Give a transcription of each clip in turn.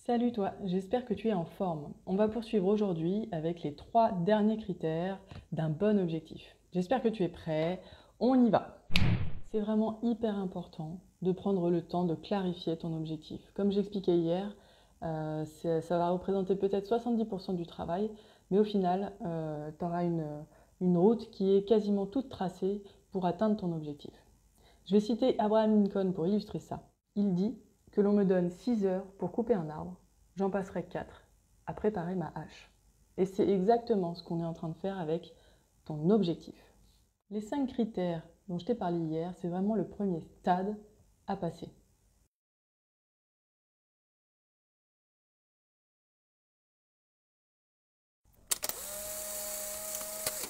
Salut toi, j'espère que tu es en forme. On va poursuivre aujourd'hui avec les 3 derniers critères d'un bon objectif. J'espère que tu es prêt, on y va. C'est vraiment hyper important de prendre le temps de clarifier ton objectif. Comme j'expliquais hier, ça va représenter peut-être 70% du travail, mais au final, tu auras une route qui est quasiment toute tracée pour atteindre ton objectif. Je vais citer Abraham Lincoln pour illustrer ça. Il dit que l'on me donne 6 heures pour couper un arbre, j'en passerai 4 à préparer ma hache. Et c'est exactement ce qu'on est en train de faire avec ton objectif. Les 5 critères dont je t'ai parlé hier, c'est vraiment le premier stade à passer.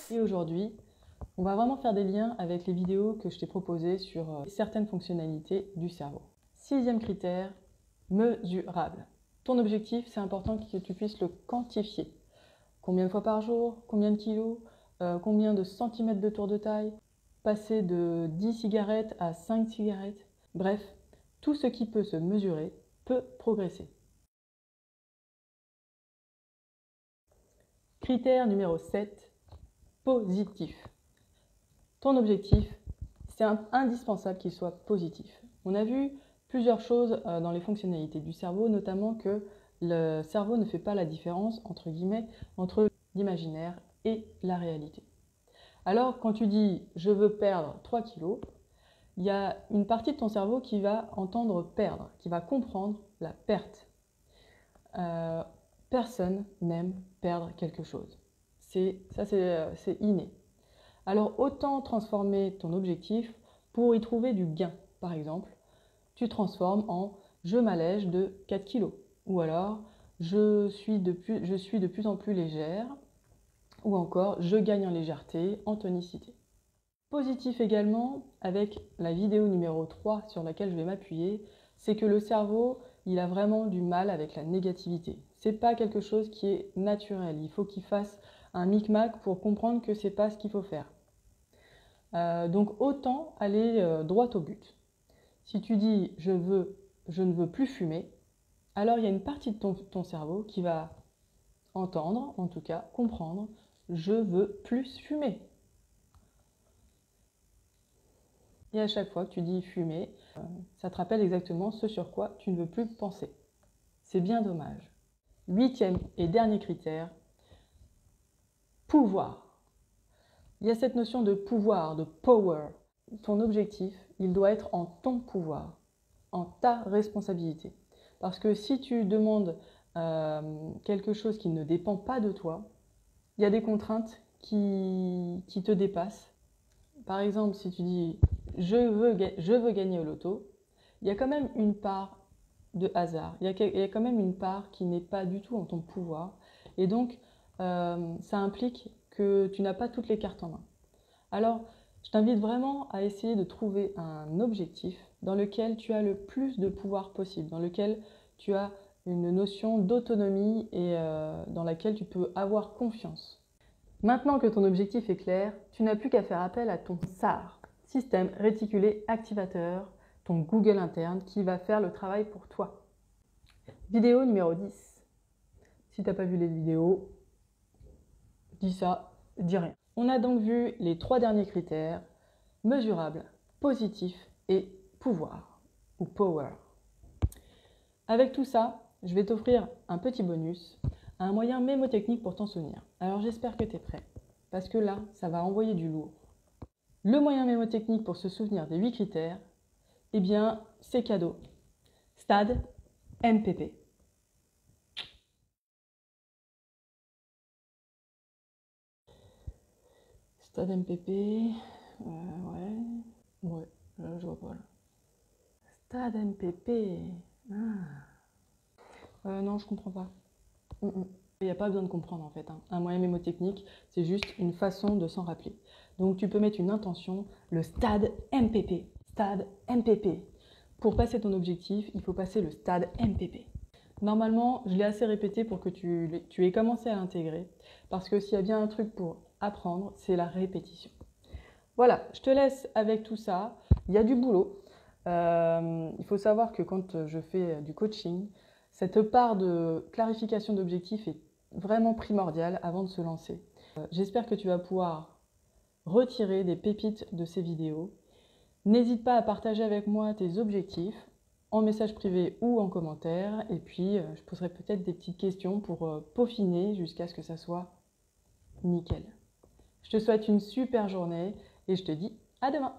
Et aujourd'hui, on va vraiment faire des liens avec les vidéos que je t'ai proposées sur certaines fonctionnalités du cerveau. 6e critère, mesurable. Ton objectif, c'est important que tu puisses le quantifier. Combien de fois par jour, combien de kilos, combien de centimètres de tour de taille, passer de 10 cigarettes à 5 cigarettes. Bref, tout ce qui peut se mesurer peut progresser. Critère numéro 7, positif. Ton objectif, c'est indispensable qu'il soit positif. On a vu plusieurs choses dans les fonctionnalités du cerveau, notamment que le cerveau ne fait pas la différence, entre guillemets, entre l'imaginaire et la réalité. Alors, quand tu dis « je veux perdre 3 kilos », il y a une partie de ton cerveau qui va entendre « perdre », qui va comprendre la perte. Personne n'aime perdre quelque chose. C'est inné. Alors, autant transformer ton objectif pour y trouver du gain. Par exemple, tu transformes en « je m'allège de 4 kilos » ou alors « je suis de plus en plus légère » ou encore « je gagne en légèreté, en tonicité ». Positif également, avec la vidéo numéro 3 sur laquelle je vais m'appuyer, c'est que le cerveau, il a vraiment du mal avec la négativité. C'est pas quelque chose qui est naturel. Il faut qu'il fasse un micmac pour comprendre que c'est pas ce qu'il faut faire. Donc autant aller droit au but. Si tu dis je ne veux plus fumer, alors il y a une partie de ton cerveau qui va entendre, en tout cas comprendre, je veux plus fumer. Et à chaque fois que tu dis fumer, ça te rappelle exactement ce sur quoi tu ne veux plus penser. C'est bien dommage. 8e et dernier critère, pouvoir. Il y a cette notion de pouvoir, de power. Ton objectif, il doit être en ton pouvoir, en ta responsabilité. Parce que si tu demandes quelque chose qui ne dépend pas de toi, il y a des contraintes qui te dépassent. Par exemple, si tu dis je veux gagner au loto, il y a quand même une part de hasard. Il y a quand même une part qui n'est pas du tout en ton pouvoir. Et donc, ça implique que tu n'as pas toutes les cartes en main. Alors, je t'invite vraiment à essayer de trouver un objectif dans lequel tu as le plus de pouvoir possible, dans lequel tu as une notion d'autonomie et dans laquelle tu peux avoir confiance. Maintenant que ton objectif est clair, tu n'as plus qu'à faire appel à ton SAR, système réticulé activateur, ton Google interne qui va faire le travail pour toi. Vidéo numéro 10. Si tu n'as pas vu les vidéos, dis ça, dis rien. On a donc vu les 3 derniers critères, mesurable, positif et pouvoir, ou power. Avec tout ça, je vais t'offrir un petit bonus, un moyen mémotechnique pour t'en souvenir. Alors j'espère que tu es prêt, parce que là, ça va envoyer du lourd. Le moyen mémotechnique pour se souvenir des 8 critères, eh bien, c'est cadeau. Stade MPP. Stade MPP, ouais, là, je vois pas là. Stade MPP, non, je comprends pas. Il n'y a pas besoin de comprendre en fait. Un moyen mémotechnique, c'est juste une façon de s'en rappeler. Donc tu peux mettre une intention, le stade MPP. Stade MPP. Pour passer ton objectif, il faut passer le stade MPP. Normalement, je l'ai assez répété pour que tu aies commencé à l'intégrer. Parce que s'il y a bien un truc pour apprendre, c'est la répétition. Voilà, je te laisse avec tout ça. Il y a du boulot. Il faut savoir que quand je fais du coaching, Cette part de clarification d'objectifs est vraiment primordiale avant de se lancer. J'espère que tu vas pouvoir retirer des pépites de ces vidéos. N'hésite pas à partager avec moi tes objectifs en message privé ou en commentaire. Et puis, je poserai peut-être des petites questions pour peaufiner jusqu'à ce que ça soit nickel. Je te souhaite une super journée et je te dis à demain.